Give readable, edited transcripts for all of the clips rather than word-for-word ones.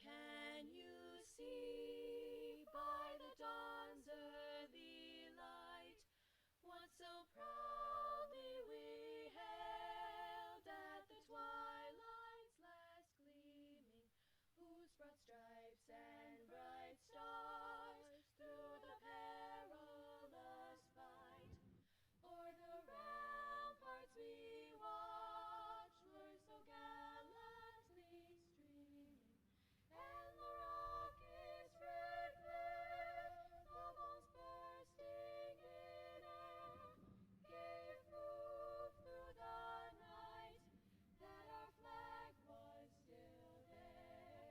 Can you see by the dawn's early light what so proudly we hailed at the twilight's last gleaming, whose broad stripes and bright stars through the perilous fight o'er the ramparts we watched were so gallantly streaming, and the rocket's red glare, the bombs bursting in air, gave proof through the night that our flag was still there.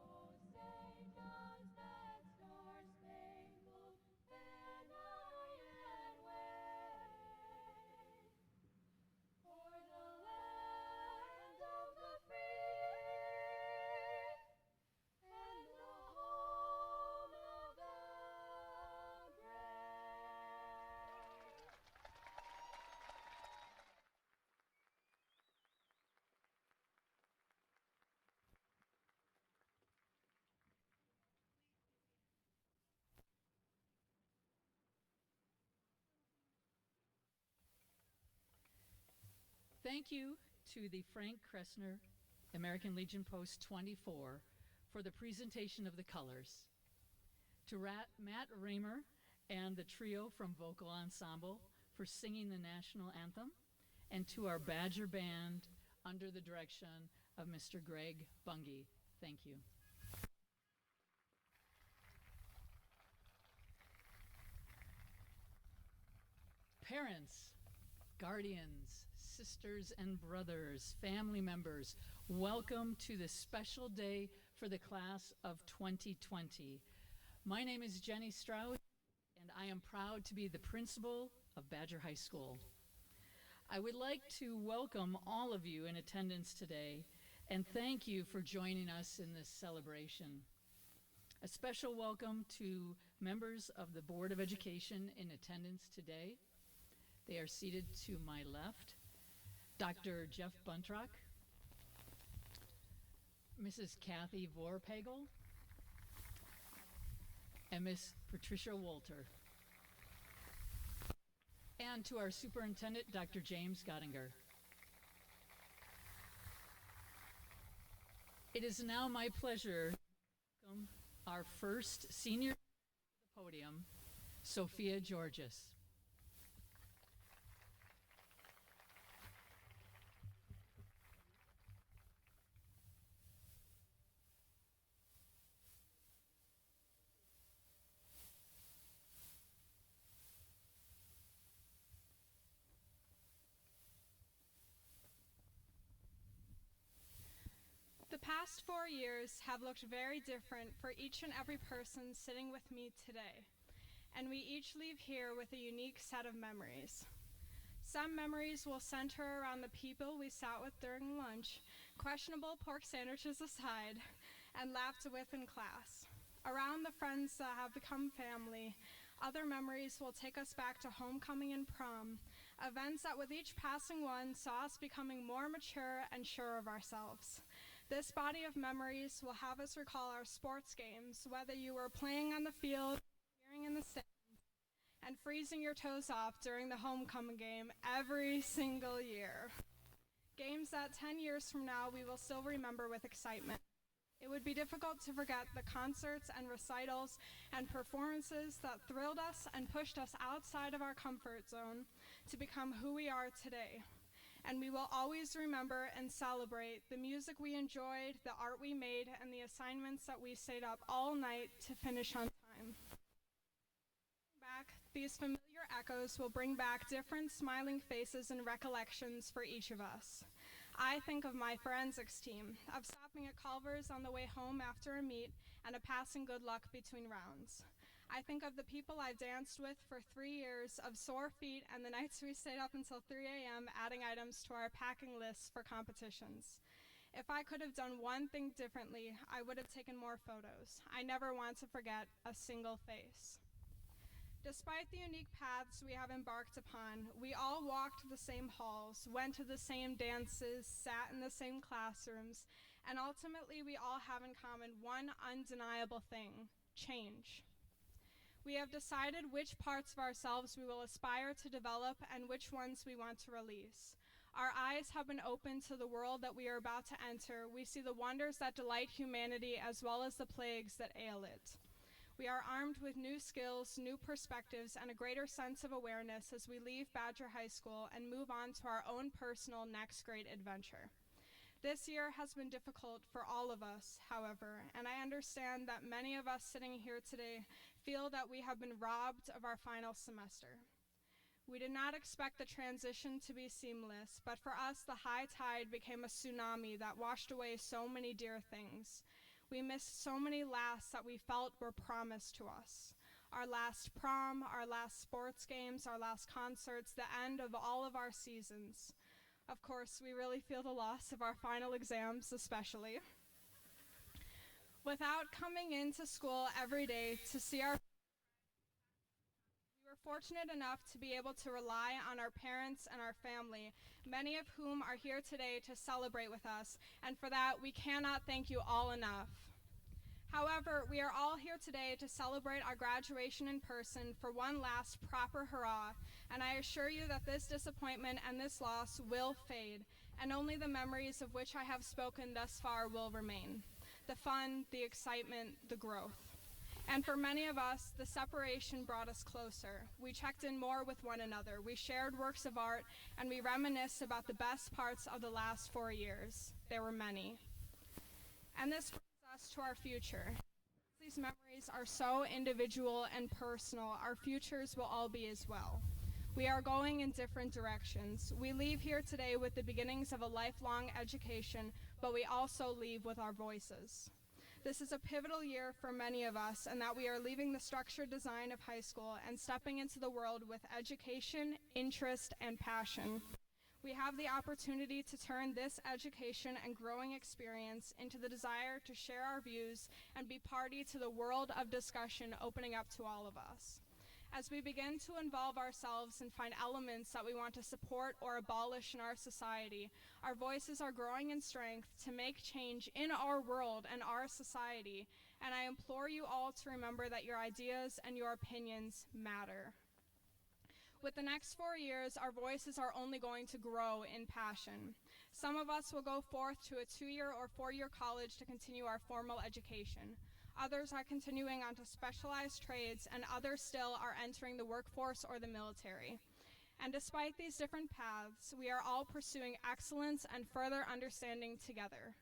Oh, say does that star-spangled banner yet wave o'er the land of the free and the home of the brave? Thank you to the Frank Kressner American Legion Post 24 for the presentation of the colors. To Matt Raymer and the trio from Vocal Ensemble for singing the national anthem, and to our Badger Band under the direction of Mr. Greg Bungie. Thank you. Parents, guardians, sisters and brothers, family members, welcome to this special day for the class of 2020. My name is Jenny Strauss, and I am proud to be the principal of Badger High School. I would like to welcome all of you in attendance today and thank you for joining us in this celebration. A special welcome to members of the Board of Education in attendance today. They are seated to my left. Dr. Jeff Buntrock, Mrs. Kathy Vorpagel, and Miss Patricia Wolter. And to our Superintendent, Dr. James Gottinger. It is now my pleasure to welcome our first senior to the podium, Sophia Georges. The past 4 years have looked very different for each and every person sitting with me today, and we each leave here with a unique set of memories. Some memories will center around the people we sat with during lunch, questionable pork sandwiches aside, and laughed with in class. Around the friends that have become family, other memories will take us back to homecoming and prom, events that with each passing one saw us becoming more mature and sure of ourselves. This body of memories will have us recall our sports games, whether you were playing on the field, cheering in the stands, and freezing your toes off during the homecoming game every single year. Games that 10 years from now we will still remember with excitement. It would be difficult to forget the concerts and recitals and performances that thrilled us and pushed us outside of our comfort zone to become who we are today. And we will always remember and celebrate the music we enjoyed, the art we made, and the assignments that we stayed up all night to finish on time. These familiar echoes will bring back different smiling faces and recollections for each of us. I think of my forensics team, of stopping at Culver's on the way home after a meet and a passing good luck between rounds. I think of the people I've danced with for 3 years, of sore feet and the nights we stayed up until 3 a.m. adding items to our packing lists for competitions. If I could have done one thing differently, I would have taken more photos. I never want to forget a single face. Despite the unique paths we have embarked upon, we all walked the same halls, went to the same dances, sat in the same classrooms, And ultimately, we all have in common one undeniable thing: change. We have decided which parts of ourselves we will aspire to develop and which ones we want to release. Our eyes have been opened to the world that we are about to enter. We see the wonders that delight humanity as well as the plagues that ail it. We are armed with new skills, new perspectives, and a greater sense of awareness as we leave Badger High School and move on to our own personal next great adventure. This year has been difficult for all of us, however, and I understand that many of us sitting here today feel that we have been robbed of our final semester. We did not expect the transition to be seamless, but for us, the high tide became a tsunami that washed away so many dear things. We missed so many lasts that we felt were promised to us. Our last prom, our last sports games, our last concerts, the end of all of our seasons. Of course, we really feel the loss of our final exams especially. Without coming into school every day to see our we were fortunate enough to be able to rely on our parents and our family, many of whom are here today to celebrate with us, and for that we cannot thank you all enough. However, we are all here today to celebrate our graduation in person for one last proper hurrah, and I assure you that this disappointment and this loss will fade, and only the memories of which I have spoken thus far will remain. The fun, the excitement, the growth. And for many of us, the separation brought us closer. We checked in more with one another, we shared works of art, and we reminisced about the best parts of the last 4 years. There were many. And this brings us to our future. These memories are so individual and personal, our futures will all be as well. We are going in different directions. We leave here today with the beginnings of a lifelong education, but we also leave with our voices. This is a pivotal year for many of us, and that we are leaving the structured design of high school and stepping into the world with education, interest, and passion. We have the opportunity to turn this education and growing experience into the desire to share our views and be party to the world of discussion opening up to all of us. As we begin to involve ourselves and find elements that we want to support or abolish in our society, our voices are growing in strength to make change in our world and our society, and I implore you all to remember that your ideas and your opinions matter. With the next 4 years, our voices are only going to grow in passion. Some of us will go forth to a 2-year or 4-year college to continue our formal education. Others are continuing onto specialized trades, and others still are entering the workforce or the military. And despite these different paths, we are all pursuing excellence and further understanding together.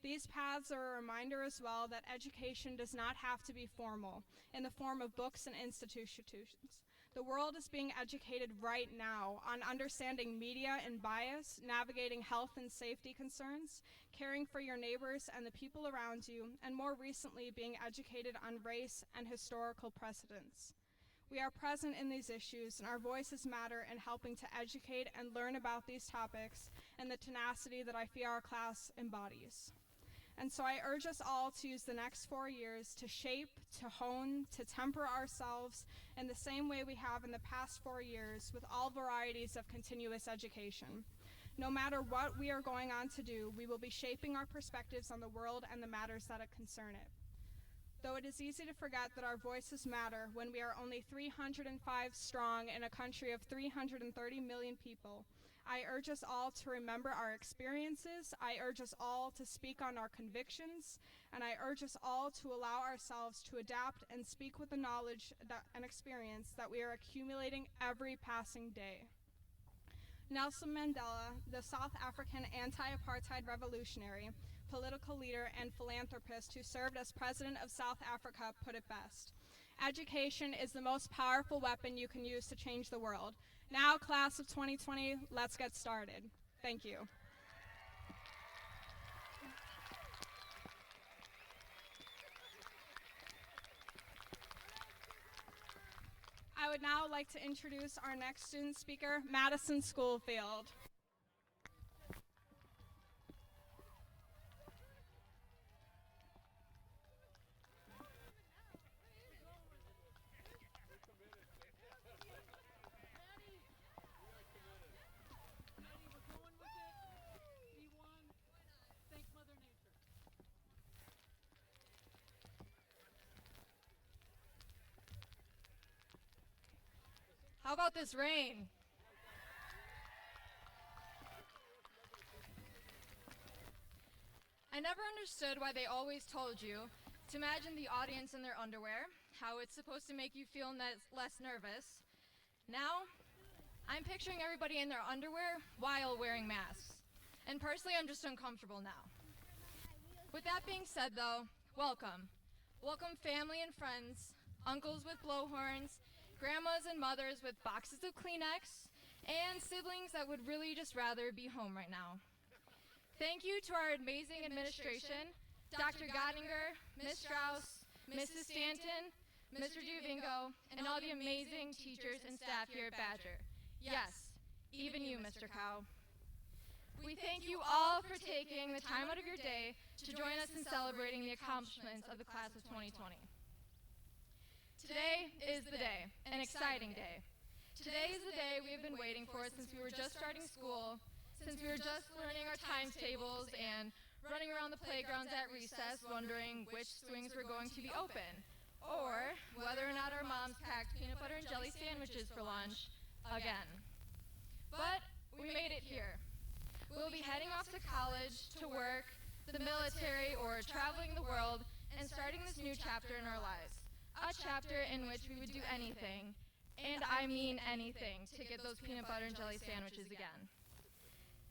These paths are a reminder as well that education does not have to be formal, in the form of books and institutions. The world is being educated right now on understanding media and bias, navigating health and safety concerns, caring for your neighbors and the people around you, and more recently being educated on race and historical precedents. We are present in these issues, and our voices matter in helping to educate and learn about these topics and the tenacity that I feel our class embodies. And so I urge us all to use the next 4 years to shape, to hone, to temper ourselves in the same way we have in the past 4 years with all varieties of continuous education. No matter what we are going on to do, we will be shaping our perspectives on the world and the matters that concern it. Though it is easy to forget that our voices matter when we are only 305 strong in a country of 330 million people, I urge us all to remember our experiences, I urge us all to speak on our convictions, and I urge us all to allow ourselves to adapt and speak with the knowledge and experience that we are accumulating every passing day. Nelson Mandela, the South African anti-apartheid revolutionary, political leader, and philanthropist who served as president of South Africa, put it best: education is the most powerful weapon you can use to change the world. Now, class of 2020, let's get started. Thank you. I would now like to introduce our next student speaker, Madison Schofield. We're going with it. We won. Thank Mother Nature. How about this rain? I never understood why they always told you to imagine the audience in their underwear, how it's supposed to make you feel less nervous. Now, I'm picturing everybody in their underwear while wearing masks. And personally, I'm just uncomfortable now. With that being said, though, welcome. Welcome family and friends, uncles with blowhorns, grandmas and mothers with boxes of Kleenex, and siblings that would really just rather be home right now. Thank you to our amazing administration, Dr. Gottinger, Ms. Strauss, Mrs. Stanton, Mr. Giovinco, and all the amazing teachers and staff here at Badger. Yes, even you, Mr. Cow. We thank you all for taking the time out of your day to join us in celebrating the accomplishments of the class of 2020. Today is the day, an exciting day. Today is the day we have been waiting for since we were just starting school, since we were just learning our times tables and running around the playgrounds at recess wondering which swings were going to be open, or whether or not our moms packed peanut butter and jelly sandwiches for lunch again. But we made it here. We'll be heading off to college, to work, the military, or traveling the world and starting this new chapter in our lives. A chapter in which we would do anything, and I mean anything, to get those peanut butter and jelly sandwiches again.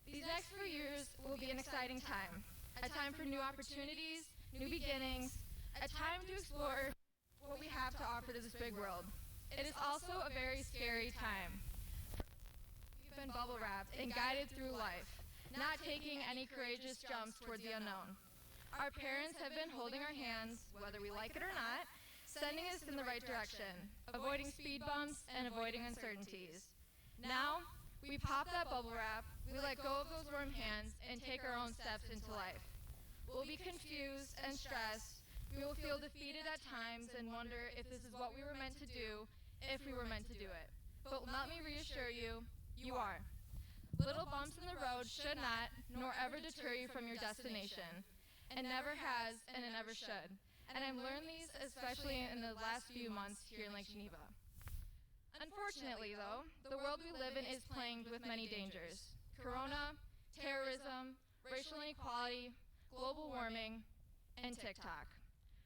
These next few years will be an exciting time, a time for new opportunities, new beginnings, a time to explore what we have to offer to this big world. It is also a very scary time. We've been bubble wrapped and guided through life, not taking any courageous jumps towards the unknown. Our parents have been holding our hands, whether we like it or not, sending us in the right direction, avoiding speed bumps and avoiding uncertainties. Now, we pop that bubble wrap, we let go of those warm hands, and take our own steps into life. We'll be confused and stressed. We will feel defeated at times and wonder if this is what we were meant to do, if we were meant to do it. But let me reassure you, you are. Little bumps in the road should not, nor ever deter you from your destination. It never has, and it never should. And I've learned these especially in the last few months here in Lake Geneva. Unfortunately, though, the world we live in is plagued with many dangers. Corona, terrorism, racial inequality, global warming, and TikTok.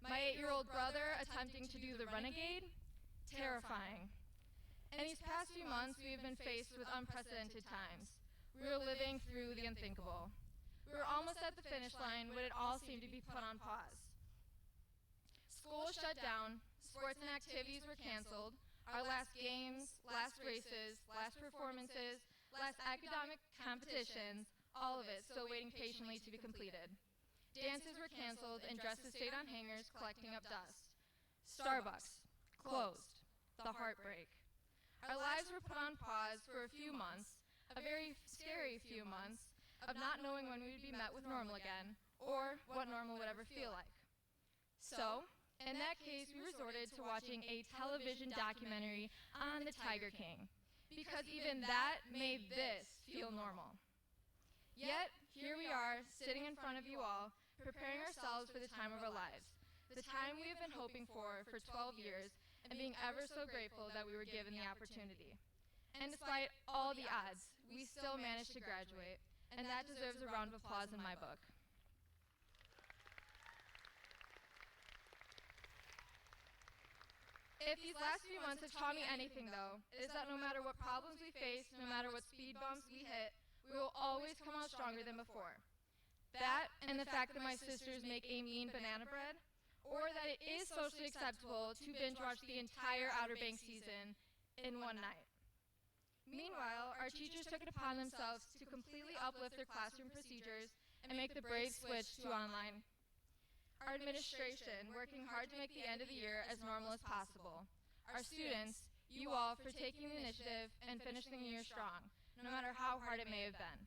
My 8-year-old brother attempting to do the renegade? Terrifying. In these past few months, we have been faced with unprecedented times. We are living through the unthinkable. We were almost at the finish line when it all seemed to be put on pause. School shut down, sports and activities were canceled, our last games, last races, last performances, last academic competitions, all of it still waiting patiently to be completed. Dances were canceled and dresses stayed on hangers collecting up dust. Starbucks, closed. The heartbreak. Our lives were put on pause for a few months, a very scary few months, of not knowing when we would be met with normal again, or what normal would ever feel like. So, in that case, we resorted to watching a television documentary on the Tiger King, because even that made this feel normal. Yet, here we are, sitting in front of you all, preparing ourselves for the time of our lives, the time we have been hoping for 12 years, and being ever so grateful that we were given the opportunity. And despite all the odds, we still managed to graduate, and that deserves a round of applause in my book. If these last few months have taught me anything, though, it is that no matter what problems we face, no matter what speed bumps we hit, we will always come out stronger than before. That, and the fact that my sisters make a mean banana bread, or that it is socially acceptable to binge watch the entire Outer Banks season in one night. Meanwhile, our teachers took it upon themselves to completely uplift their classroom procedures and make the brave switch to online. Our administration, working hard to make the end of the year as normal as possible. Our students, you all, for taking the initiative and finishing the year strong, no matter how hard it may have been.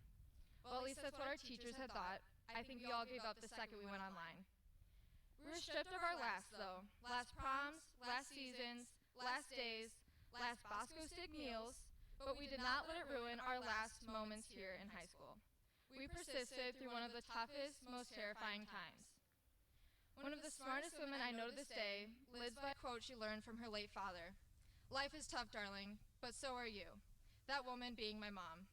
Well, at least that's what our teachers had thought. I think we all gave up the second we went online. We were stripped of our last, though. Last proms, last seasons, last days, last Bosco Stig meals, but we did not let it ruin our last moments here in high school. We persisted through one of the toughest, most terrifying times. One of the smartest women I know to this day lives by a quote she learned from her late father. Life is tough, darling. but so are you, that woman being my mom.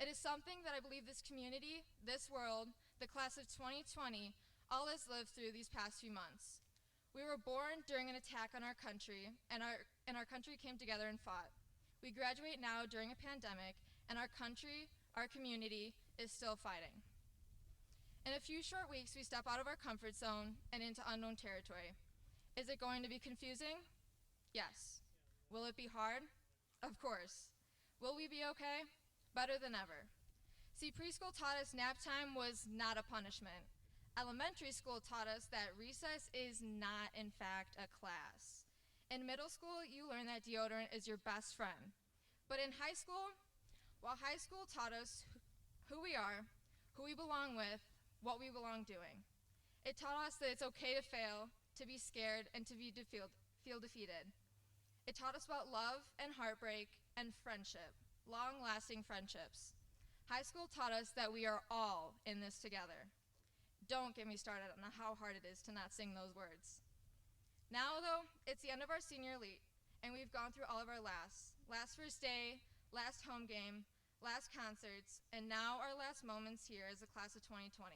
It is something that I believe this community, this world, the class of 2020, all has lived through these past few months. We were born during an attack on our country, and our country came together and fought. We graduate now during a pandemic, and our country, our community, is still fighting. In a few short weeks, we step out of our comfort zone and into unknown territory. Is it going to be confusing? Yes. Will it be hard? Of course. Will we be okay? Better than ever. See, preschool taught us nap time was not a punishment. Elementary school taught us that recess is not, in fact, a class. In middle school, you learn that deodorant is your best friend. But in high school, while high school taught us who we are, who we belong with, what we belong doing. It taught us that it's okay to fail, to be scared, and to feel defeated. It taught us about love and heartbreak and friendship, long-lasting friendships. High school taught us that we are all in this together. Don't get me started on how hard it is to not sing those words. Now, though, it's the end of our senior elite, and we've gone through all of our last first day, last home game, last concerts, and now our last moments here as the class of 2020.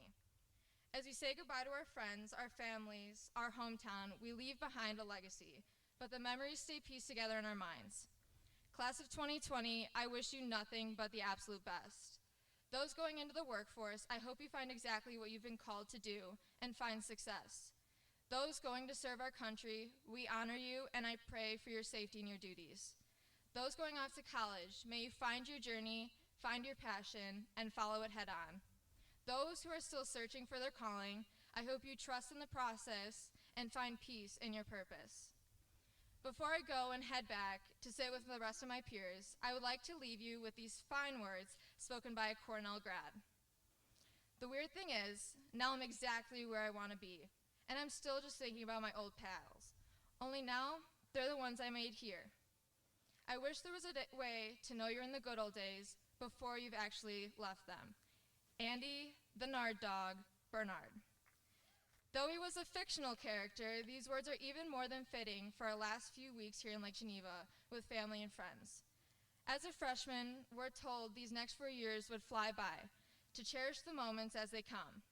As we say goodbye to our friends, our families, our hometown, we leave behind a legacy, but the memories stay pieced together in our minds. Class of 2020, I wish you nothing but the absolute best. Those going into the workforce, I hope you find exactly what you've been called to do and find success. Those going to serve our country, we honor you and I pray for your safety and your duties. Those going off to college, may you find your journey, find your passion, and follow it head on. Those who are still searching for their calling, I hope you trust in the process and find peace in your purpose. Before I go and head back to sit with the rest of my peers, I would like to leave you with these fine words spoken by a Cornell grad. The weird thing is, now I'm exactly where I want to be, and I'm still just thinking about my old pals. Only now, they're the ones I made here. I wish there was a way to know you're in the good old days before you've actually left them. Andy, the Nard Dog, Bernard. Though he was a fictional character, these words are even more than fitting for our last few weeks here in Lake Geneva with family and friends. As a freshman, we're told these next 4 years would fly by, to cherish the moments as they come.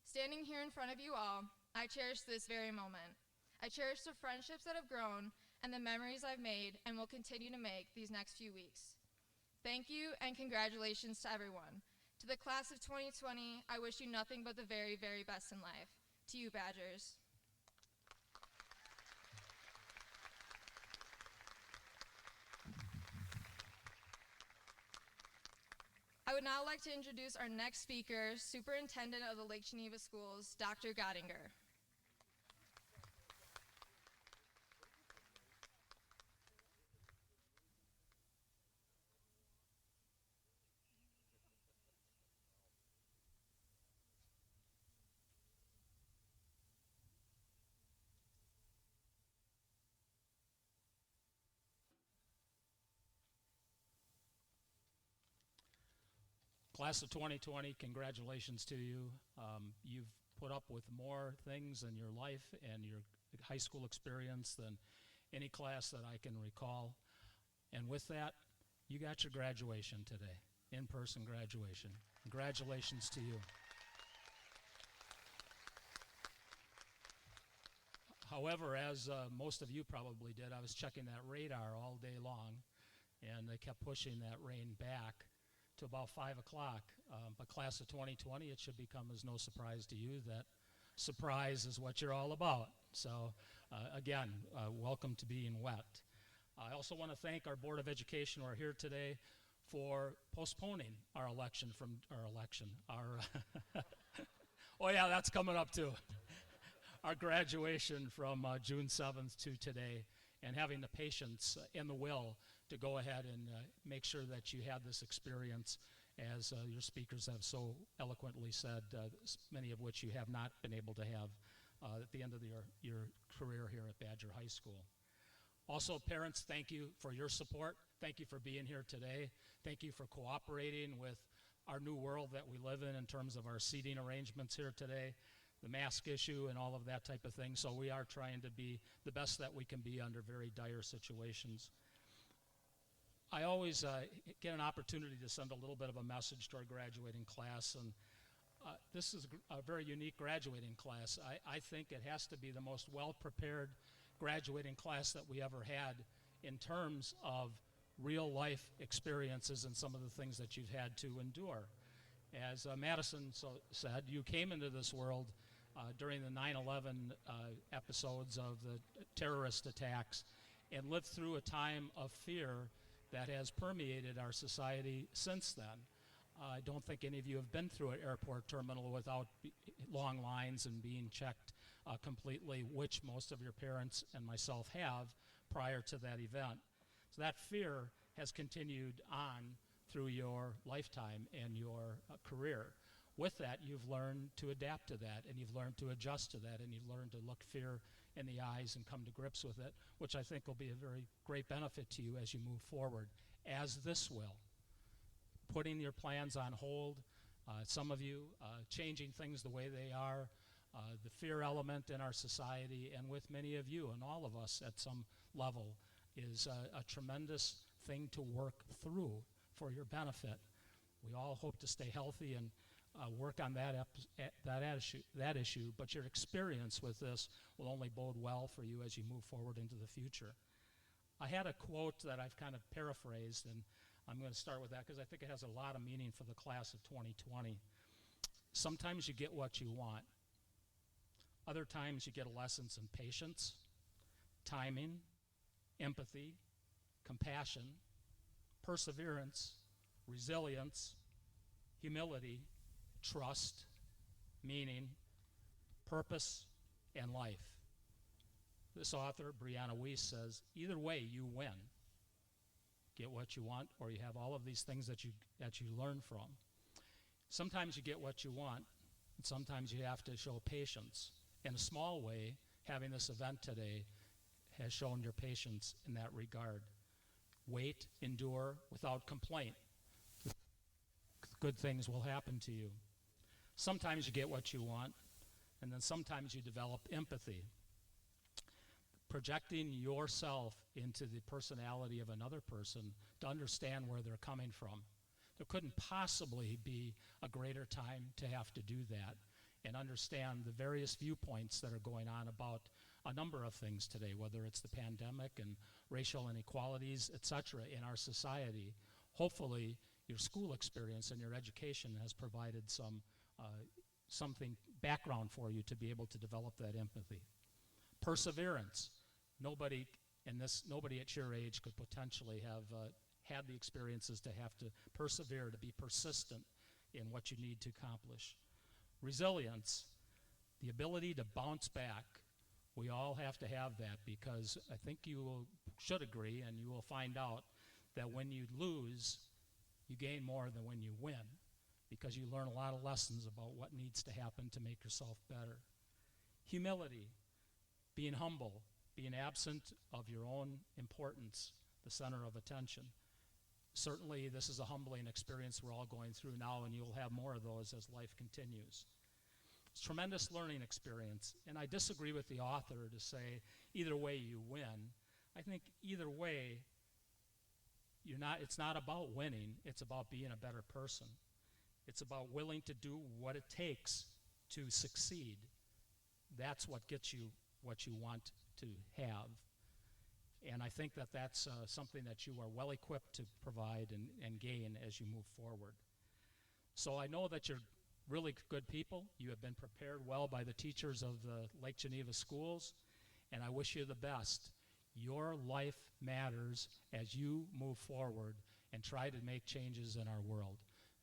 Standing here in front of you all, I cherish this very moment. I cherish the friendships that have grown and the memories I've made and will continue to make these next few weeks. Thank you and congratulations to everyone. To the class of 2020, I wish you nothing but the very, very best in life. To you, Badgers. I would now like to introduce our next speaker, Superintendent of the Lake Geneva Schools, Dr. Gottinger. Class of 2020, congratulations to you. You've put up with more things in your life and your high school experience than any class that I can recall. And with that, you got your graduation today, in-person graduation. Congratulations to you. However, as most of you probably did, I was checking that radar all day long, and they kept pushing that rain back to about 5 o'clock. But class of 2020, it should become as no surprise to you that surprise is what you're all about. So again, welcome to being wet. I also want to thank our Board of Education who are here today for postponing our oh yeah, that's coming up too. Our graduation from June 7th to today, and having the patience and the will to go ahead and make sure that you had this experience, as your speakers have so eloquently said, many of which you have not been able to have at the end of your career here at Badger High School. Also, parents, thank you for your support. Thank you for being here today. Thank you for cooperating with our new world that we live in terms of our seating arrangements here today, the mask issue and all of that type of thing. So we are trying to be the best that we can be under very dire situations. I always get an opportunity to send a little bit of a message to our graduating class, and this is a very unique graduating class. I think it has to be the most well-prepared graduating class that we ever had in terms of real life experiences and some of the things that you've had to endure. As Madison said, you came into this world during the 9/11 episodes of the terrorist attacks and lived through a time of fear that has permeated our society since then. I don't think any of you have been through an airport terminal without long lines and being checked completely, which most of your parents and myself have prior to that event. So that fear has continued on through your lifetime and your career. With that, you've learned to adapt to that, and you've learned to adjust to that, and you've learned to look fear in the eyes and come to grips with it, which I think will be a very great benefit to you as you move forward, as this will. Putting your plans on hold, some of you changing things the way they are, the fear element in our society, and with many of you and all of us at some level, is a tremendous thing to work through for your benefit. We all hope to stay healthy and work on that issue, but your experience with this will only bode well for you as you move forward into the future. I had a quote that I've kind of paraphrased, and I'm going to start with that because I think it has a lot of meaning for the class of 2020. Sometimes you get what you want. Other times you get lessons in patience, timing, empathy, compassion, perseverance, resilience, humility, trust, meaning, purpose, and life. This author, Brianna Weiss, says, either way, you win. Get what you want, or you have all of these things that you learn from. Sometimes you get what you want, and sometimes you have to show patience. In a small way, having this event today has shown your patience in that regard. Wait, endure without complaint. Good things will happen to you. Sometimes you get what you want, and then sometimes you develop empathy. Projecting yourself into the personality of another person to understand where they're coming from. There couldn't possibly be a greater time to have to do that and understand the various viewpoints that are going on about a number of things today, whether it's the pandemic and racial inequalities, etc., in our society. Hopefully, your school experience and your education has provided something background for you to be able to develop that empathy. Perseverance. Nobody at your age could potentially have had the experiences to have to persevere, to be persistent in what you need to accomplish. Resilience, the ability to bounce back. We all have to have that because I think should agree, and you will find out that when you lose, you gain more than when you win, because you learn a lot of lessons about what needs to happen to make yourself better. Humility, being humble, being absent of your own importance, the center of attention. Certainly, this is a humbling experience we're all going through now, and you'll have more of those as life continues. It's a tremendous learning experience, and I disagree with the author to say either way you win. I think either way, it's not about winning, it's about being a better person. It's about willing to do what it takes to succeed. That's what gets you what you want to have. And I think that that's something that you are well equipped to provide and gain as you move forward. So I know that you're really good people. You have been prepared well by the teachers of the Lake Geneva schools, and I wish you the best. Your life matters as you move forward and try to make changes in our world.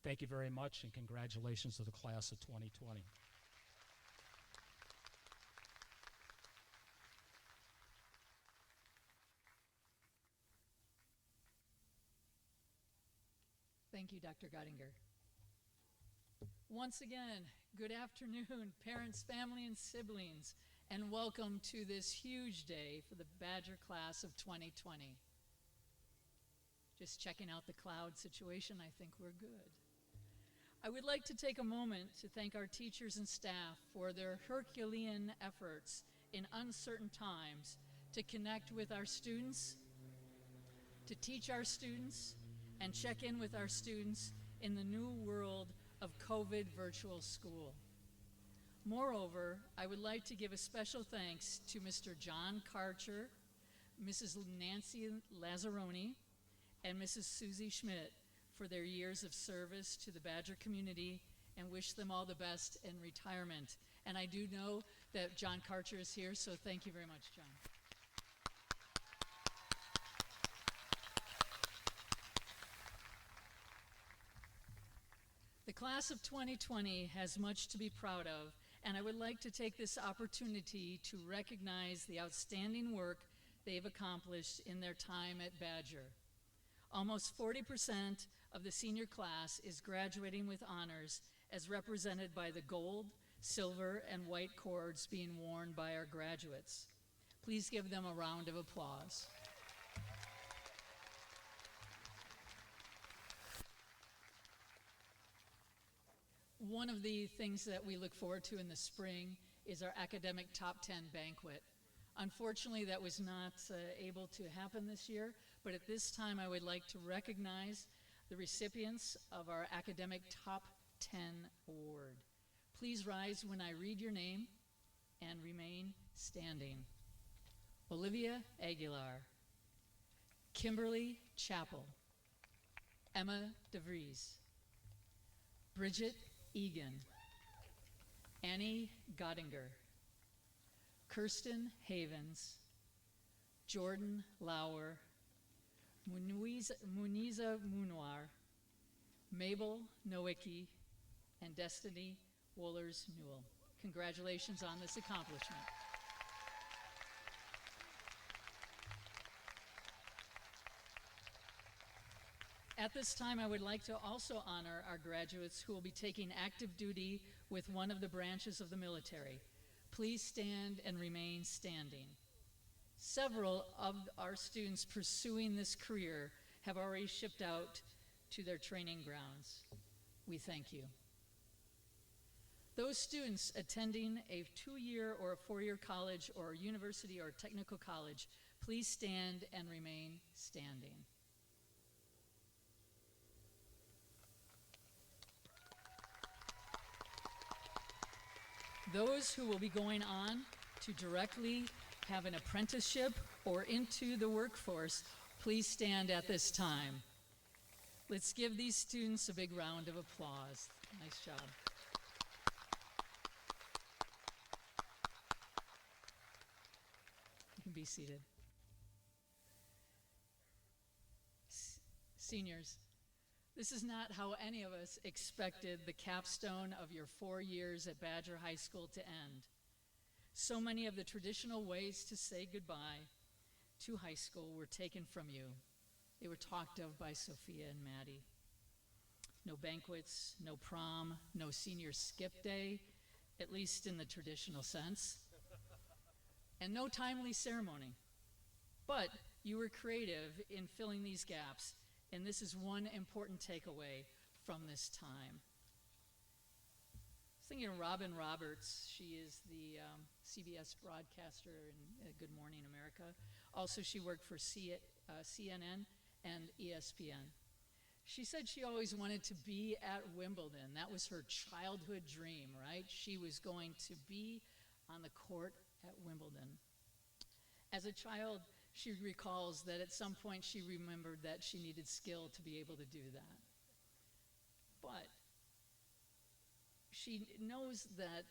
Thank you very much, and congratulations to the class of 2020. Thank you, Dr. Gottinger. Once again, good afternoon, parents, family, and siblings, and welcome to this huge day for the Badger class of 2020. Just checking out the cloud situation, I think we're good. I would like to take a moment to thank our teachers and staff for their Herculean efforts in uncertain times to connect with our students, to teach our students and check in with our students in the new world of COVID virtual school. Moreover, I would like to give a special thanks to Mr. John Karcher, Mrs. Nancy Lazzaroni, and Mrs. Susie Schmidt for their years of service to the Badger community, and wish them all the best in retirement. And I do know that John Karcher is here, so thank you very much, John. The class of 2020 has much to be proud of, and I would like to take this opportunity to recognize the outstanding work they've accomplished in their time at Badger. Almost 40% of the senior class is graduating with honors, as represented by the gold, silver, and white cords being worn by our graduates. Please give them a round of applause. One of the things that we look forward to in the spring is our academic top 10 banquet. Unfortunately, that was not able to happen this year, but at this time I would like to recognize the recipients of our academic top 10 award. Please rise when I read your name and remain standing. Olivia Aguilar, Kimberly Chappell, Emma DeVries, Bridget Egan, Annie Gottinger, Kirsten Havens, Jordan Lauer, Muniza Munwar, Mabel Nowicki, and Destiny Wohlers Newell. Congratulations on this accomplishment. At this time, I would like to also honor our graduates who will be taking active duty with one of the branches of the military. Please stand and remain standing. Several of our students pursuing this career have already shipped out to their training grounds. We thank you. Those students attending a 2-year or a 4-year college or university or technical college, please stand and remain standing. Those who will be going on to directly have an apprenticeship or into the workforce, please stand at this time. Let's give these students a big round of applause. Nice job. You can be seated. Seniors, this is not how any of us expected the capstone of your 4 years at Badger High School to end. So many of the traditional ways to say goodbye to high school were taken from you. They were talked of by Sophia and Maddie. No banquets, no prom, no senior skip day, at least in the traditional sense, and no timely ceremony. But you were creative in filling these gaps, and this is one important takeaway from this time. I was thinking of Robin Roberts. She is the CBS broadcaster in Good Morning America. Also, she worked for CNN and ESPN. She said she always wanted to be at Wimbledon. That was her childhood dream, right? She was going to be on the court at Wimbledon. As a child, she recalls that at some point she remembered that she needed skill to be able to do that. But she knows that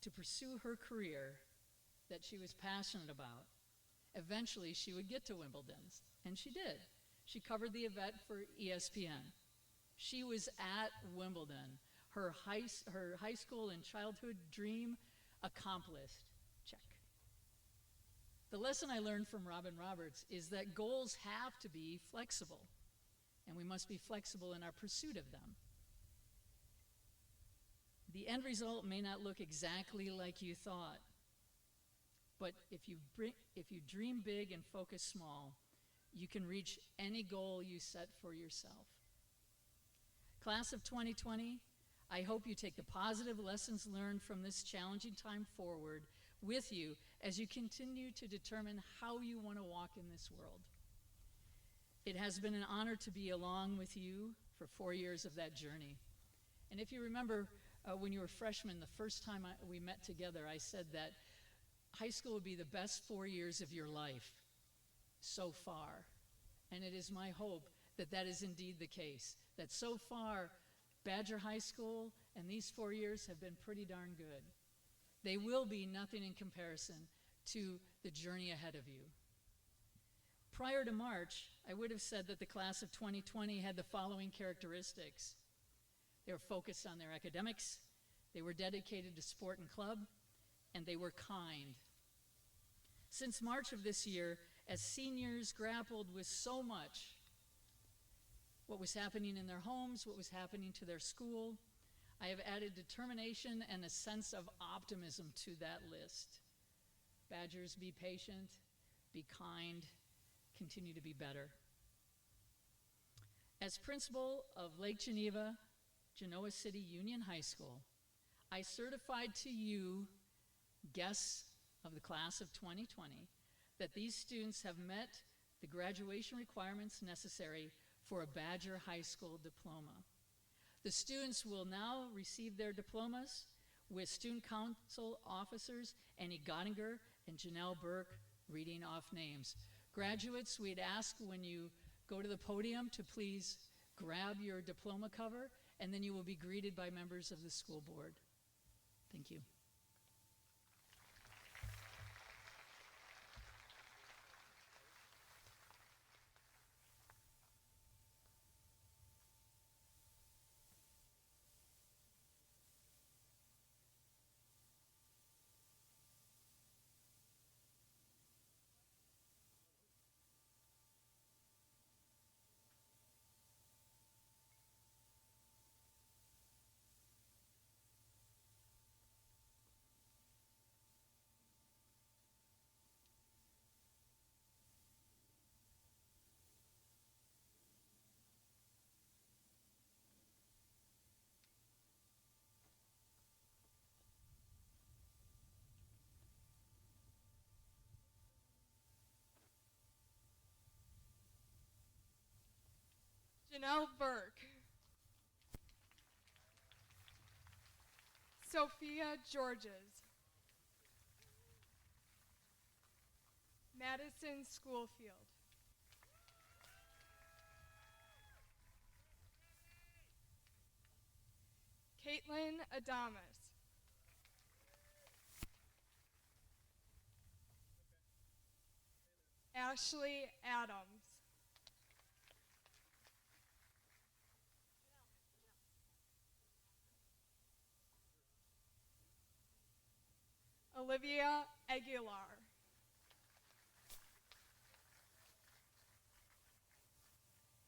to pursue her career that she was passionate about, eventually she would get to Wimbledon, and she did. She covered the event for ESPN. She was at Wimbledon. Her high school and childhood dream accomplished. Check. The lesson I learned from Robin Roberts is that goals have to be flexible, and we must be flexible in our pursuit of them. The end result may not look exactly like you thought, but if you dream big and focus small, you can reach any goal you set for yourself. Class of 2020, I hope you take the positive lessons learned from this challenging time forward with you as you continue to determine how you want to walk in this world. It has been an honor to be along with you for 4 years of that journey. And if you remember, when you were freshmen, the first time we met together, I said that high school would be the best 4 years of your life so far. And it is my hope that that is indeed the case, that so far, Badger High School and these 4 years have been pretty darn good. They will be nothing in comparison to the journey ahead of you. Prior to March, I would have said that the class of 2020 had the following characteristics. They were focused on their academics, they were dedicated to sport and club, and they were kind. Since March of this year, as seniors grappled with so much, what was happening in their homes, what was happening to their school, I have added determination and a sense of optimism to that list. Badgers, be patient, be kind, continue to be better. As principal of Lake Geneva, Genoa City Union High School, I certified to you, guests of the class of 2020, that these students have met the graduation requirements necessary for a Badger High School diploma. The students will now receive their diplomas with Student Council officers Annie Gottinger and Janelle Burke reading off names. Graduates, we'd ask when you go to the podium to please grab your diploma cover, and then you will be greeted by members of the school board. Thank you. Janelle Burke. Sophia Georges. Madison Schofield. Caitlin Adamas. Ashley Adams. Olivia Aguilar.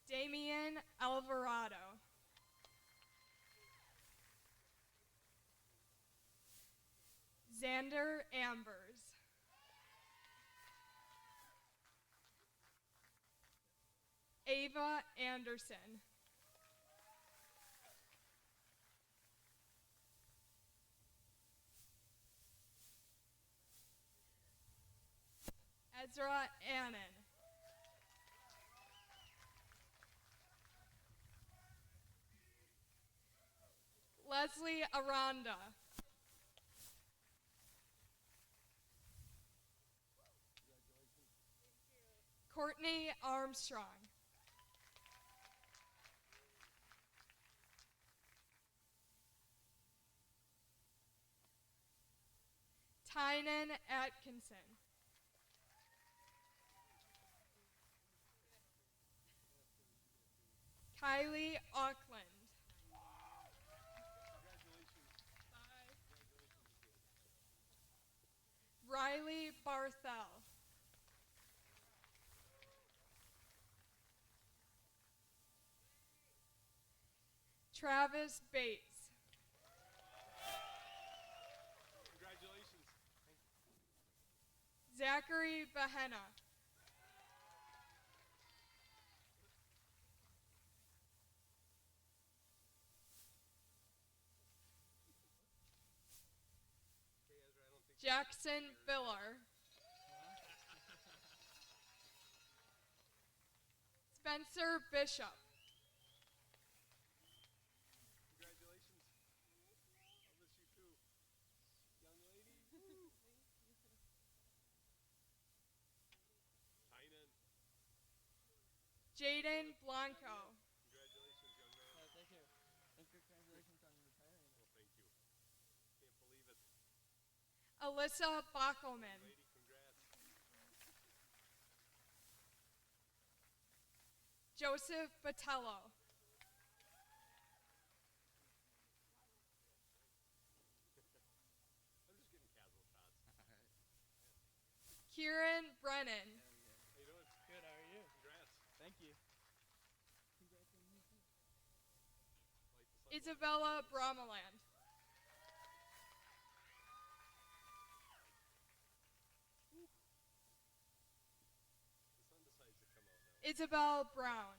Damian Alvarado. Xander Ambers. Ava Anderson. Ezra Annan. Leslie Aranda. Courtney Armstrong. Tynan Atkinson. Kylie Auckland. Riley Barthel. Travis Bates. Congratulations. Zachary Behenna. Jackson Villar. Spencer Bishop. Congratulations. I'll miss you too. Young lady. Tynan. Jaden Blanco. Congratulations, young man. Thank you. And congratulations on retiring. Well, thank you. Can't believe it. Alyssa Bockelman. Lady, congrats. Joseph Botello. I'm just getting casual shots. Kieran Brennan. How you doing? Good, how are you? Congrats. Thank you. Like the sun. Isabella Bromeland. The sun decides to come out now. Isabel Brown.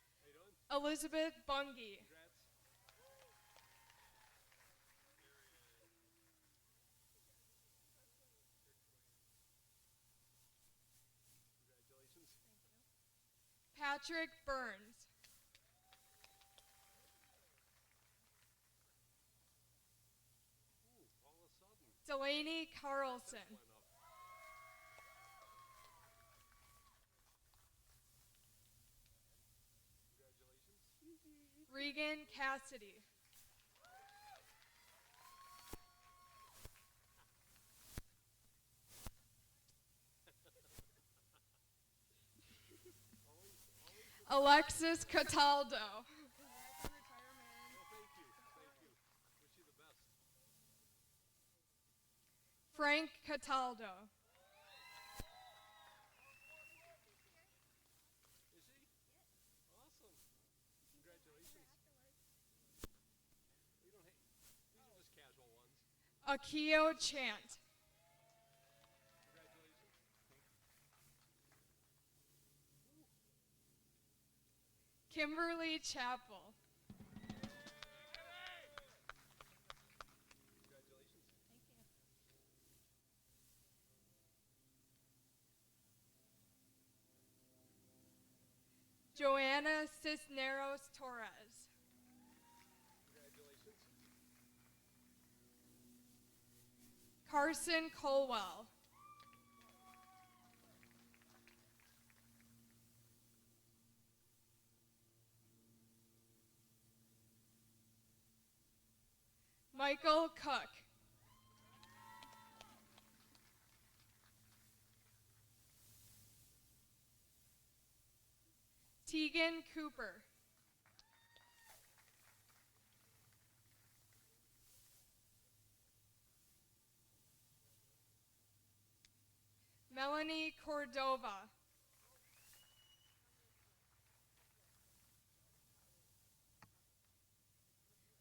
How you doing? Elizabeth Bungie. Congrats. Congratulations. Patrick Burns. Ooh, all of a sudden. Delaney Carlson. Went up. Congratulations. Regan Cassidy. Alexis Cataldo. Well, thank you. Thank you. Wish you the best. Frank Cataldo. Is he? Awesome. Congratulations. We don't hate. These are just casual ones. Akio Chant. Congratulations. Kimberly Chappell. Congratulations. Joanna Cisneros Torres. Congratulations. Carson Colwell. Michael Cook. Tegan Cooper. Melanie Cordova.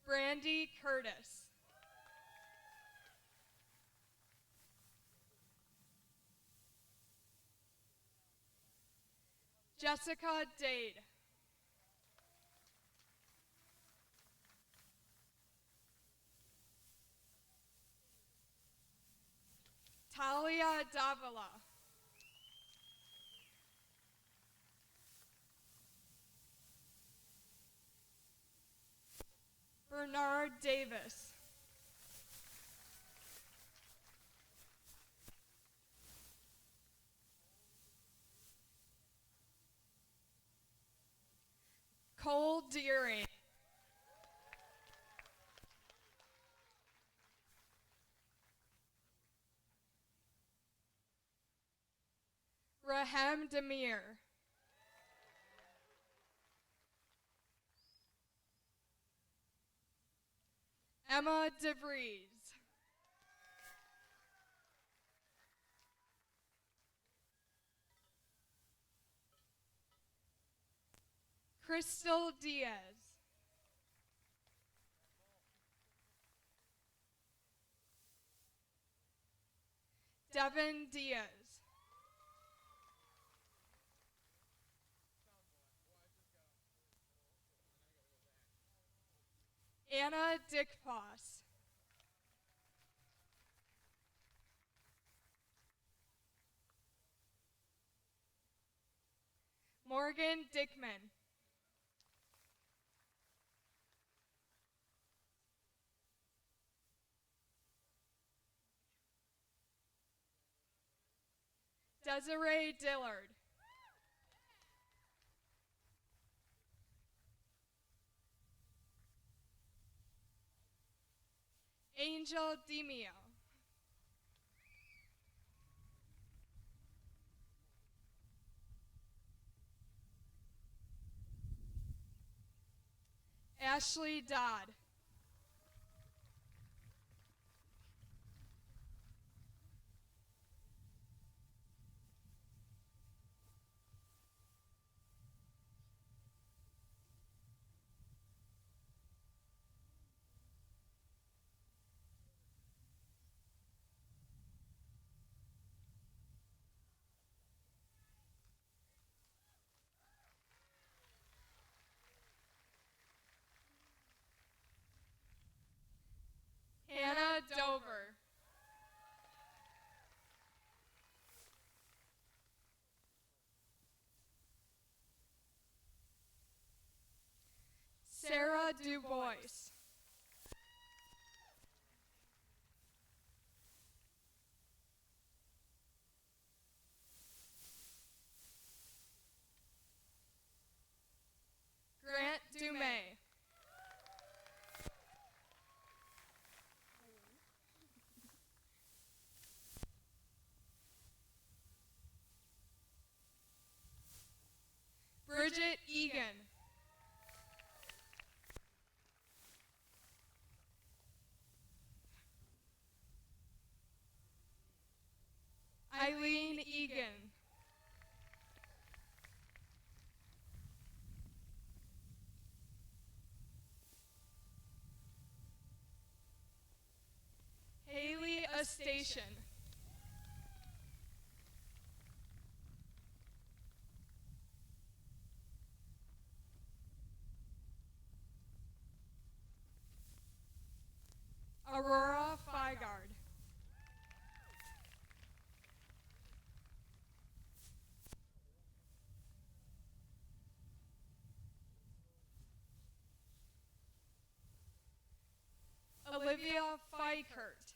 Brandy Curtis. Jessica Dade. Talia Davila. Bernard Davis. Cole Deering. Rahem Demir. Emma DeVries. Crystal Diaz. Devin Diaz. Anna Dickfoss. Morgan Dickman. Desiree Dillard. Angel Demio. Ashley Dodd. Hannah Dover. Sarah DuBois. Grant Dumais. Bridget Egan. Eileen Egan. Haley Astation. Aurora Figard. Olivia Fikert.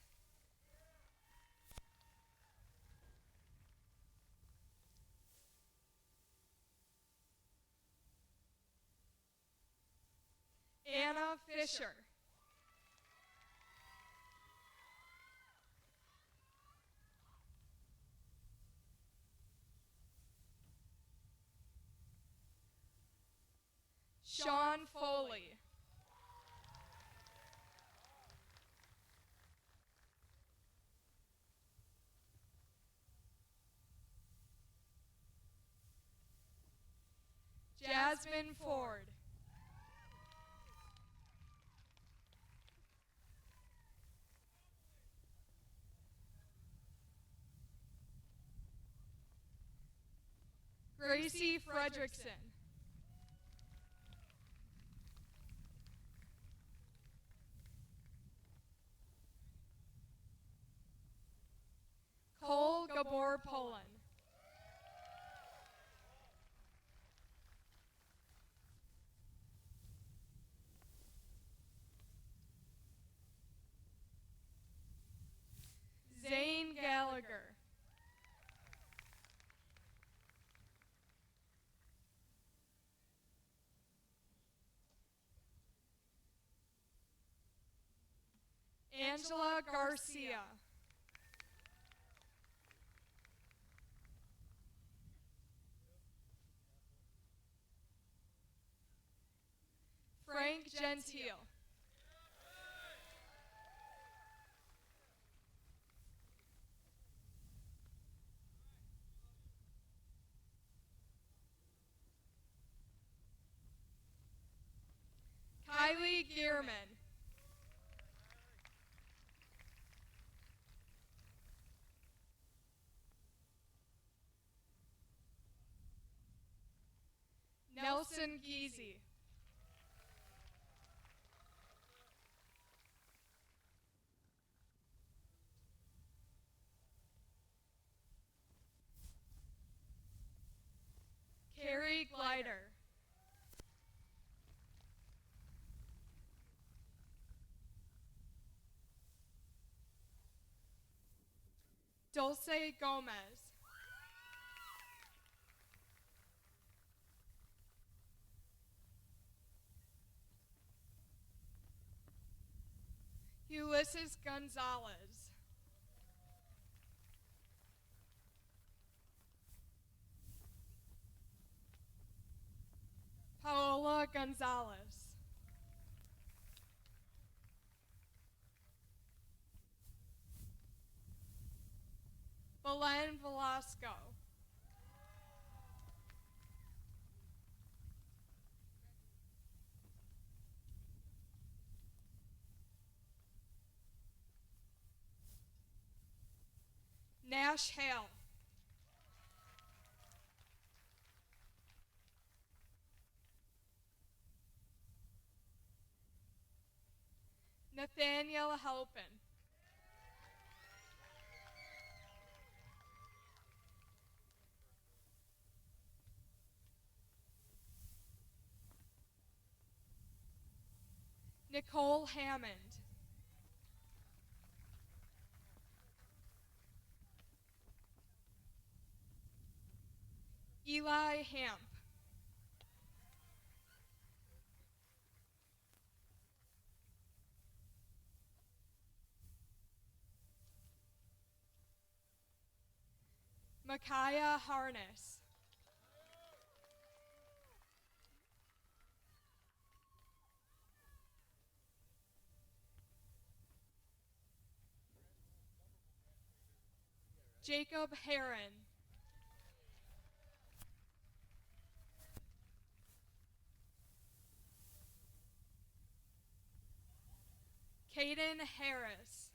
Anna Fisher. Sean Foley. Jasmine Ford. Gracie Fredrickson. Cole Gabor Poland. Zane Gallagher. Angela Garcia. Frank Gentile. Kylie Gearman. Nelson Geezy. Carrie Dulce Gomez. Ulysses Gonzalez. Paola Gonzalez. Belen Velasco. Nash Hale. Nathaniel Halpin. Nicole Hammond. Eli Hamp. Micaiah Harness. Jacob Heron. Caden Harris.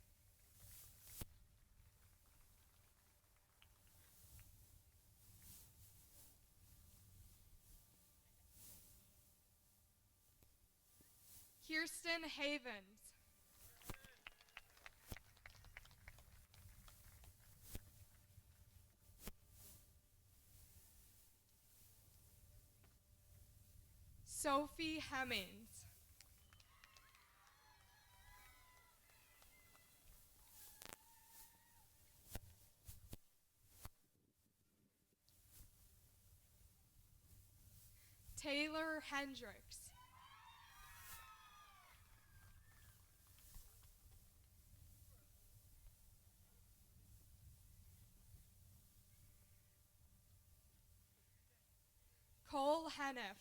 Kirsten Havens. Sophie Hemmings. Taylor Hendricks. Cole Heniff.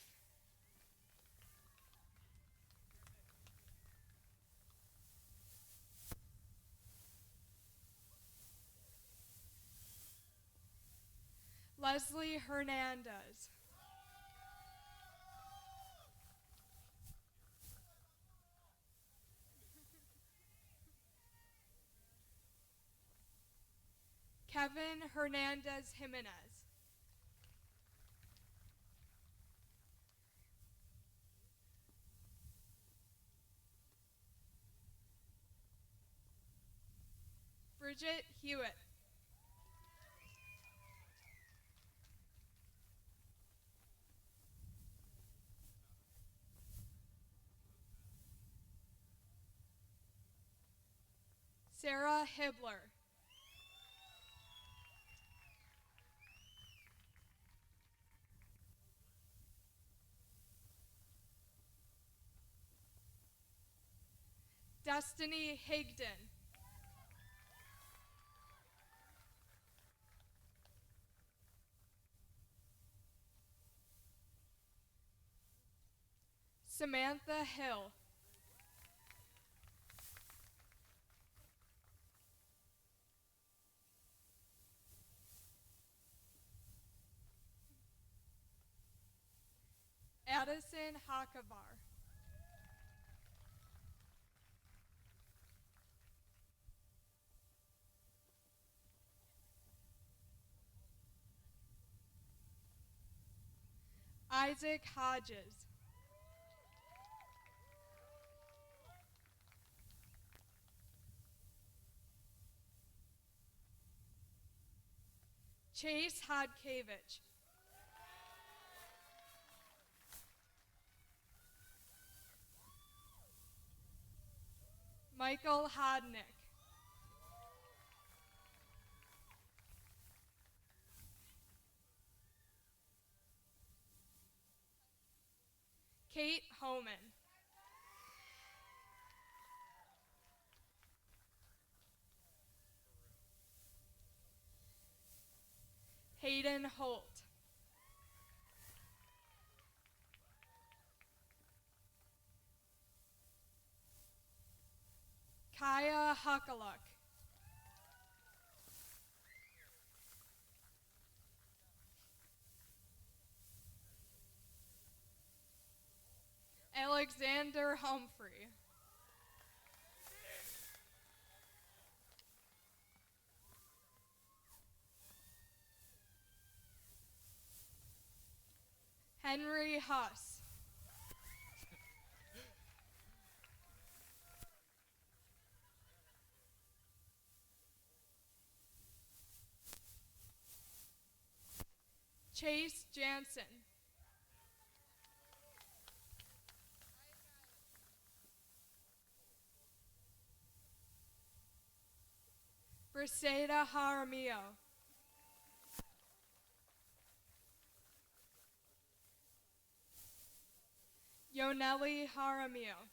Leslie Hernandez. Kevin Hernandez Jimenez. Bridget Hewitt. Sarah Hibler. Destiny Higdon. Samantha Hill. Addison Hakavar. Isaac Hodges. Chase Hodkevich. Michael Hodnick. Kate Homan. Hayden Holt. Kaya Huckaluk. Alexander Humphrey. Henry Huss. Chase Jansen. Briseda Jaramillo. Yoneli Jaramillo.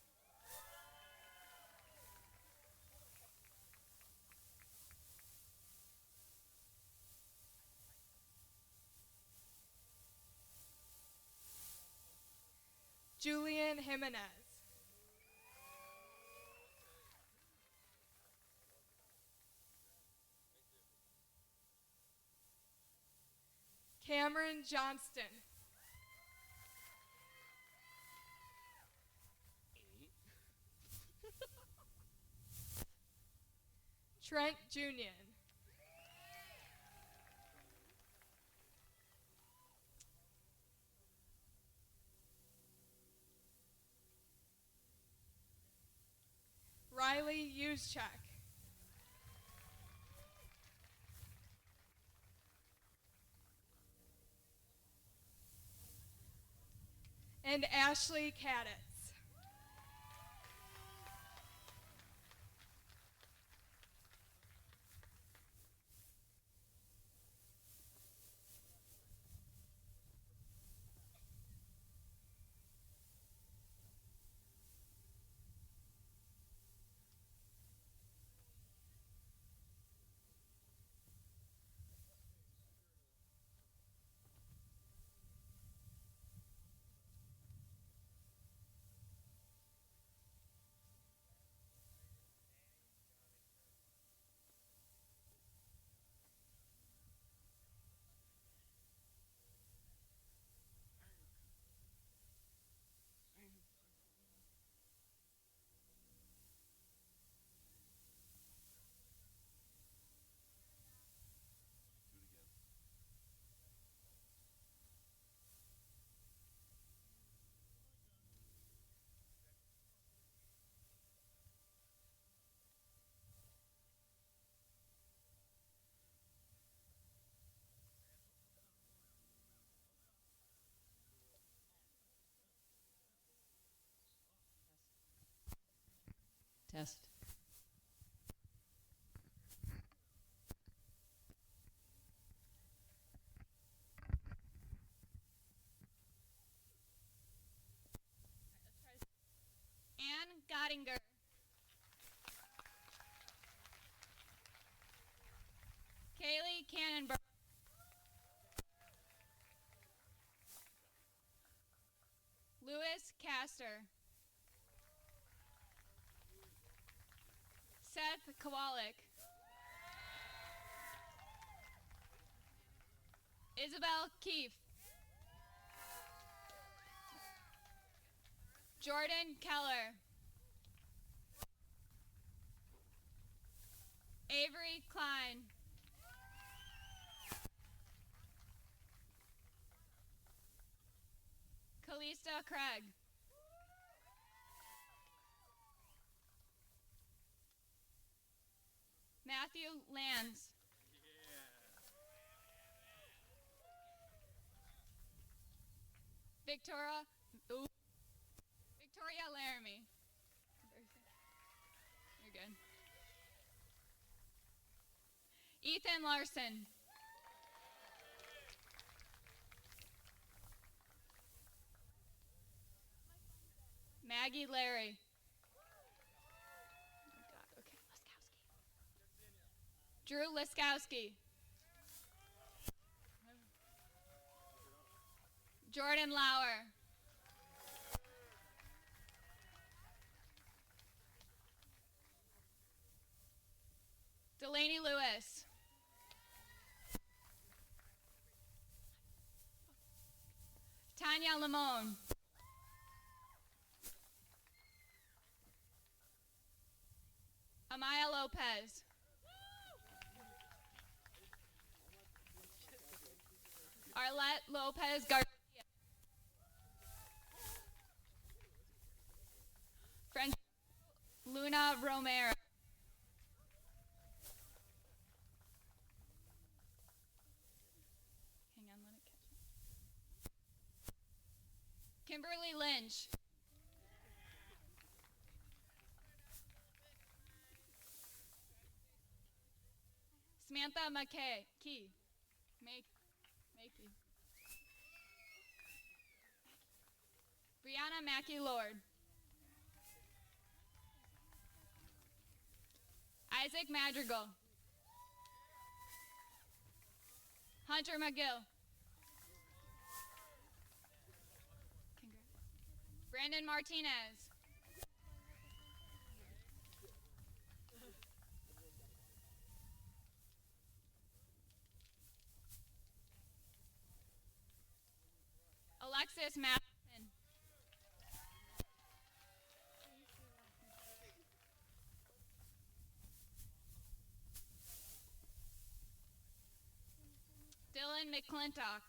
Julian Jimenez. Cameron Johnston. Trent Junion. Riley Juszczyk. And Ashley Caditz. Test. Ann Gottinger. Kaylee Cannonberg. Lewis Castor. Seth Kowalik. Isabel Keefe. Jordan Keller. Avery Klein. Kalista Craig. Matthew Lands. Victoria Laramie. You're good. Ethan Larson. Maggie Larry. Drew Liskowski. Jordan Lauer. Delaney Lewis. Tanya Limon. Amaya Lopez. Arlette Lopez Garcia. French Luna Romero. Hang on, let it catch. Kimberly Lynch. Samantha McKay. Makey. Brianna Mackey Lord. Isaac Madrigal. Hunter McGill. Brandon Martinez. Alexis Madison. Dylan McClintock.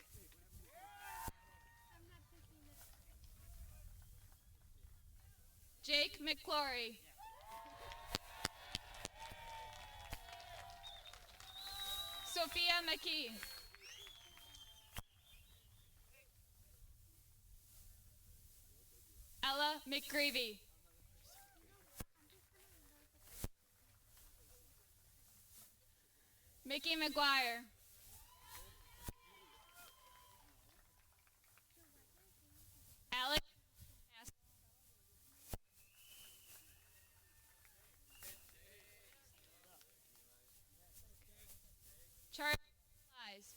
Jake McClory. Sophia McKee. Ella McGreevy. Mickey McGuire. Alex. Charlie Lies.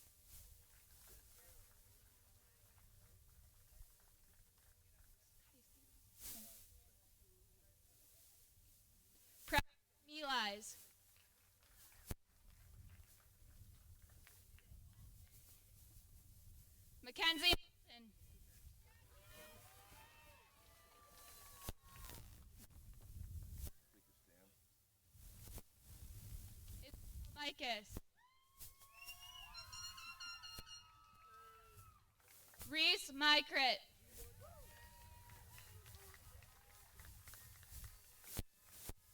Eli's. Mackenzie Hamilton. Micus. Reese Mykrit.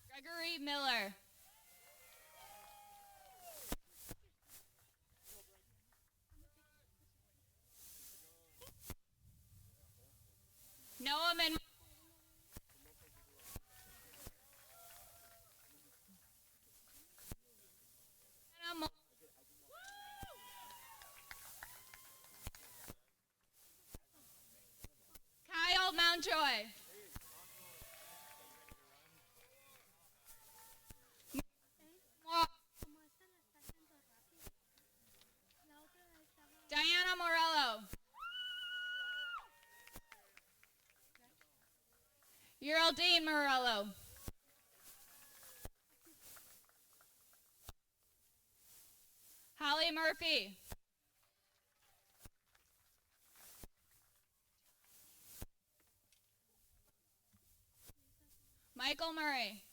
Gregory Miller. Noah Man. Kyle Mountjoy. Diana Morello. Geraldine Morello. Holly Murphy. Michael Murray.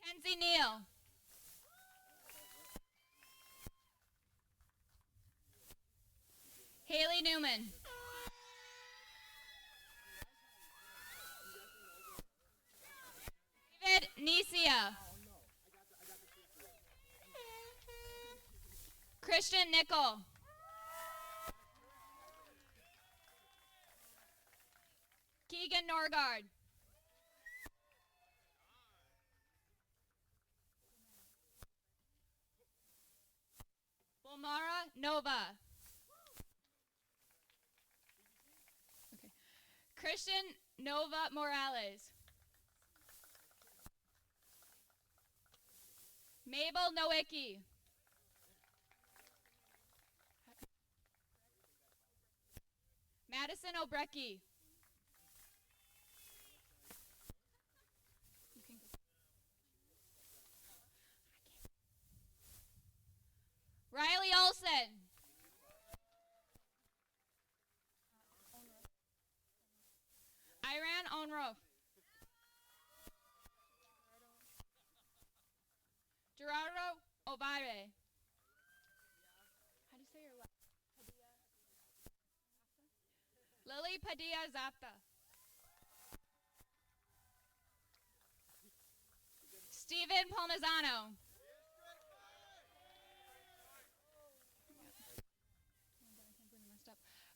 Kenzie Neal. Haley Newman. David Nisia. Christian Nickel. Keegan Norgard. Bomara Nova. Christian Nova Morales. Mabel Nowicki. Madison Obrecki. Riley Olson. Iran Onrof. Gerardo Ovire. How do you say your last? Lily Padilla Zapta. Stephen Palmazano.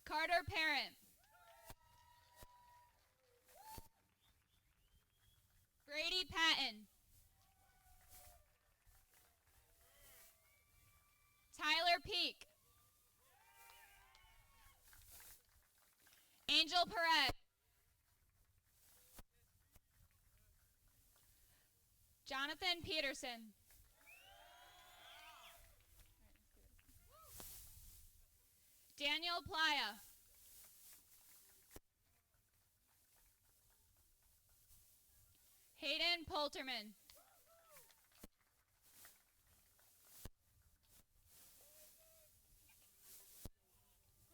Carter Parent. Brady Patton. Tyler Peak. Angel Perez. Jonathan Peterson. Daniel Playa. Hayden Polterman.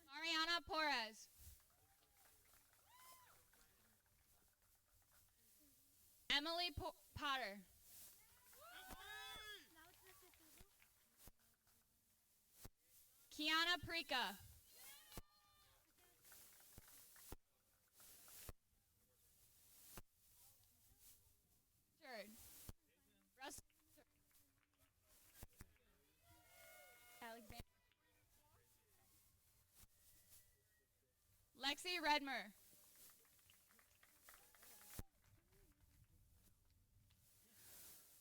Mariana Porez. Emily Potter. Kiana Prika. Russ. Alexander. Lexi Redmer.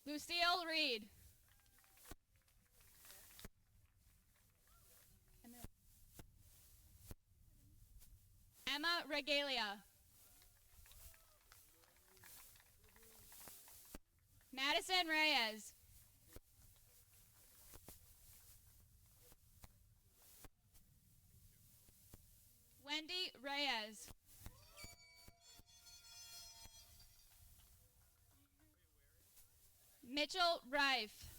Lucille Reed. Emma Regalia. Madison Reyes. Wendy Reyes. Mitchell Rife.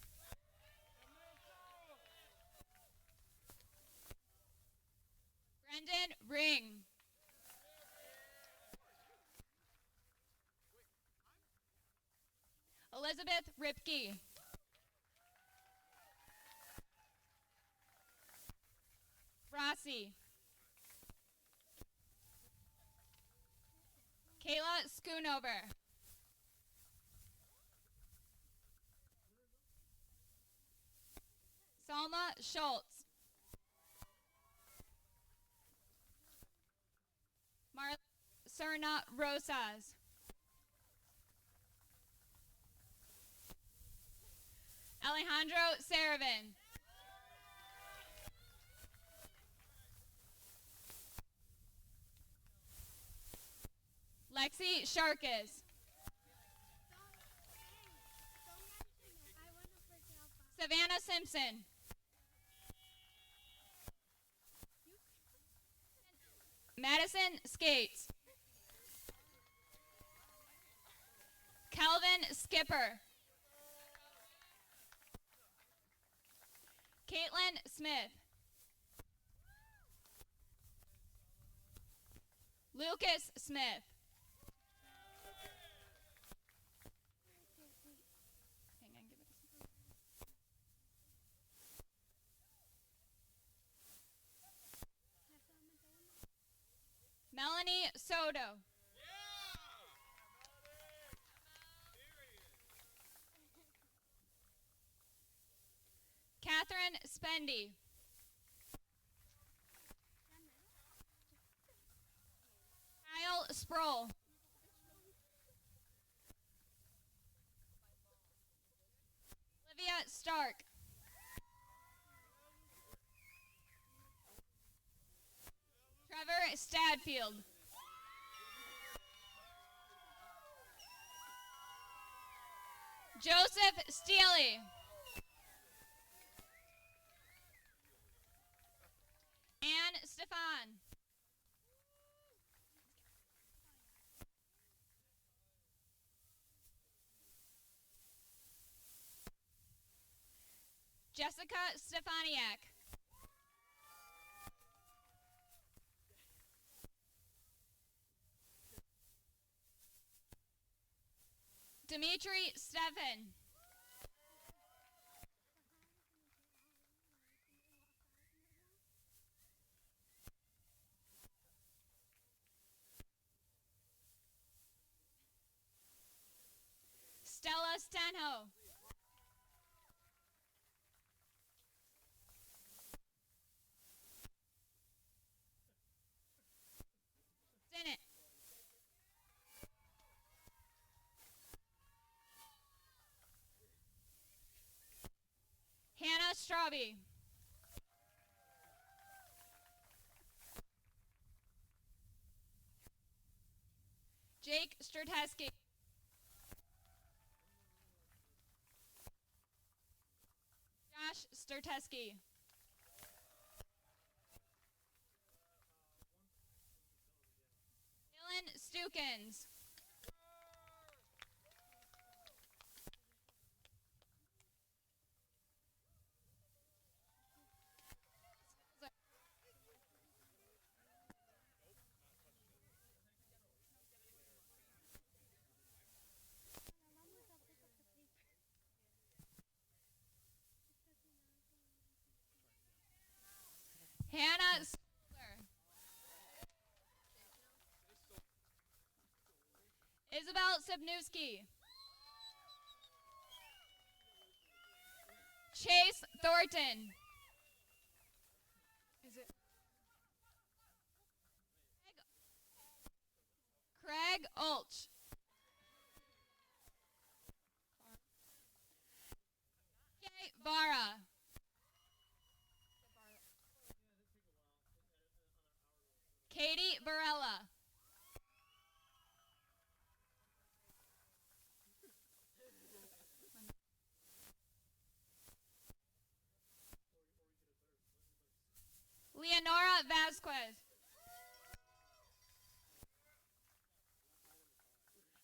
Brendan Ring. Elizabeth Ripke. Rossi. Kayla Schoonover. Salma Schultz. Serna Rosas. Alejandro Saravin. Lexi Sharkis. Savannah Simpson. Madison Skates. Calvin Skipper. Caitlin Smith. Lucas Smith. Hang on, give it a second. Melanie Soto. Catherine Spendy. Kyle Sproul. Olivia Stark. Trevor Stadfield. Joseph Steely. Anne Stefan. Jessica Stefaniak. Dimitri Stefan. Stella Stenho. Sinnott. Hannah Straube. Jake Strutesky. Josh Strutesky. Dylan Stukins. Hannah Stoller. Isabel Sibnewski. Chase Thornton. Is it Craig Ulch. Kay Vara. Katie Barella. Leonora Vasquez.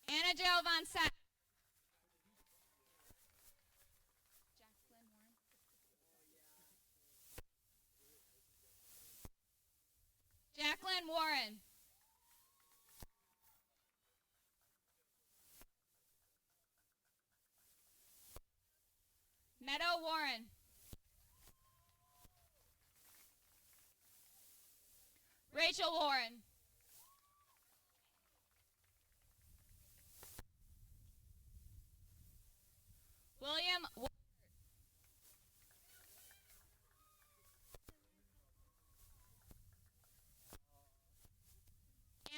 Anna Jo Von Sack. Jacqueline Warren. Meadow Warren. Rachel Warren. William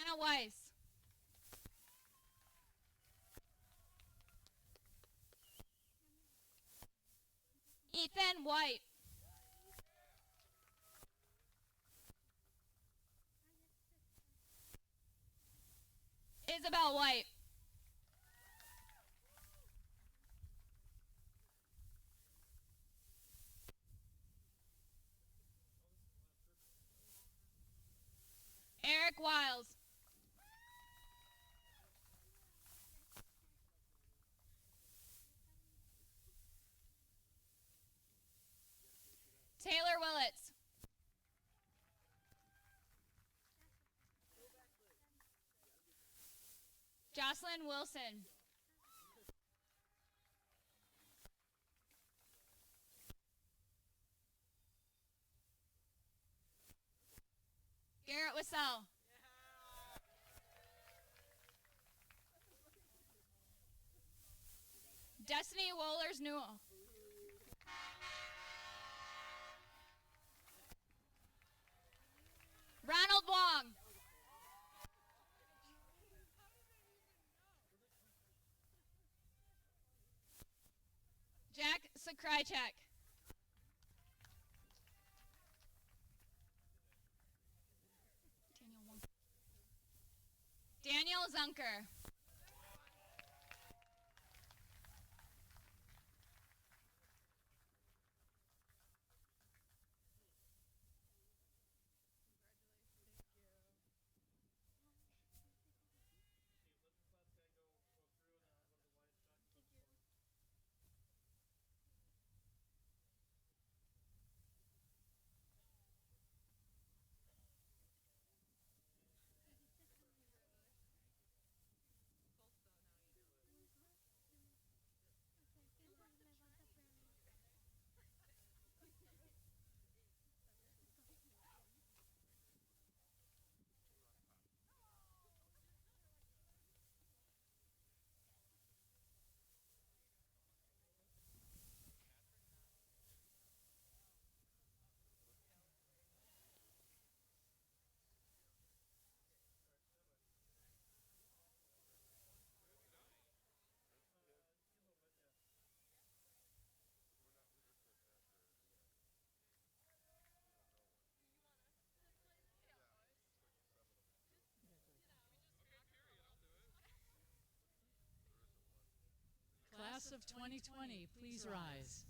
Anna Weiss. Ethan White. Isabel White. Eric Wiles. Taylor Willits. Jocelyn Wilson. Garrett Wissell. Destiny Wohlers Newell. Ronald Wong. Jack Sakrychek. Daniel Zunker. class of 2020, please rise.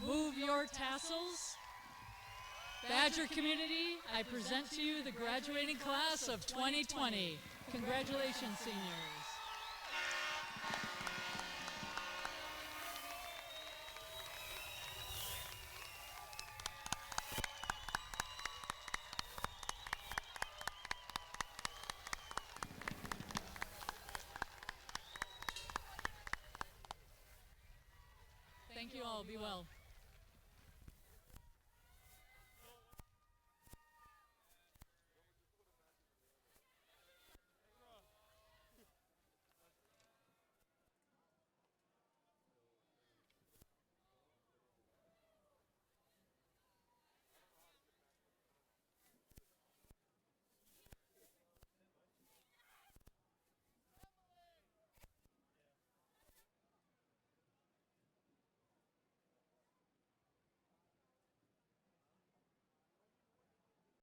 Move your tassels. Badger community, I present to you the graduating class of 2020. Congratulations, seniors. Thank you all. Be well.